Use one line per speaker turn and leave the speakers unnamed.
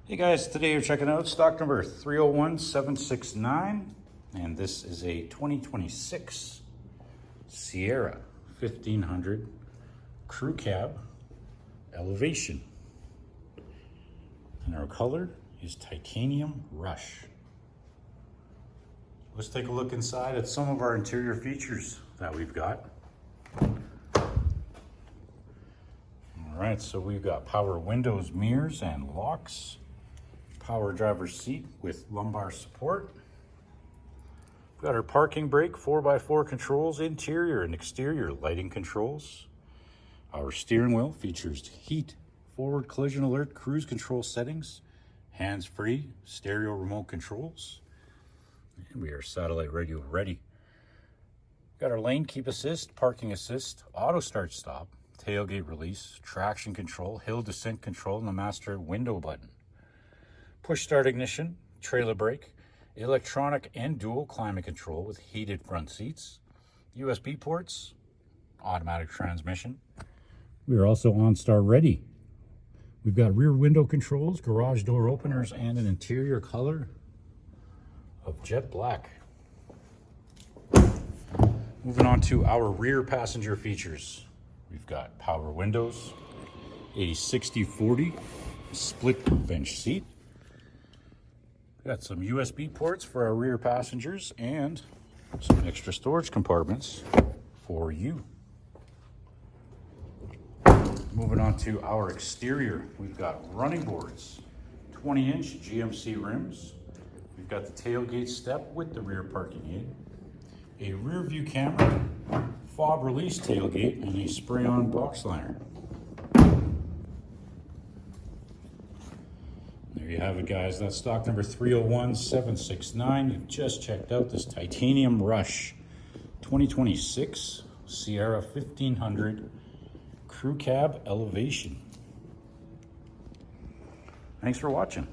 Hey guys, today you're checking out stock number 301769, and this is a 2026 Sierra 1500 crew cab elevation. And our color is titanium rush. Let's take a look inside at some of our interior features that we've got. All right, so we've got power windows, mirrors, and locks. Power driver's seat with lumbar support. We've got our parking brake, 4x4 controls, interior and exterior lighting controls. Our steering wheel features heat, forward collision alert, cruise control settings, hands-free, stereo remote controls. And we are satellite radio ready. We've got our lane keep assist, parking assist, auto start stop, tailgate release, traction control, hill descent control, and the master window button. Push start ignition, trailer brake, electronic and dual climate control with heated front seats, USB ports, automatic transmission. We are also OnStar ready. We've got rear window controls, garage door openers, and an interior color of jet black. Moving on to our rear passenger features. We've got power windows, a 60/40 split bench seat. Got some USB ports for our rear passengers and some extra storage compartments for you. Moving on to our exterior, we've got running boards, 20-inch GMC rims. We've got the tailgate step with the rear parking aid, a rear view camera, fob release tailgate, and a spray-on box liner. There you have it, guys. That's stock number 301769. You've just checked out this Titanium Rush 2026 Sierra 1500 Crew Cab Elevation. Thanks for watching.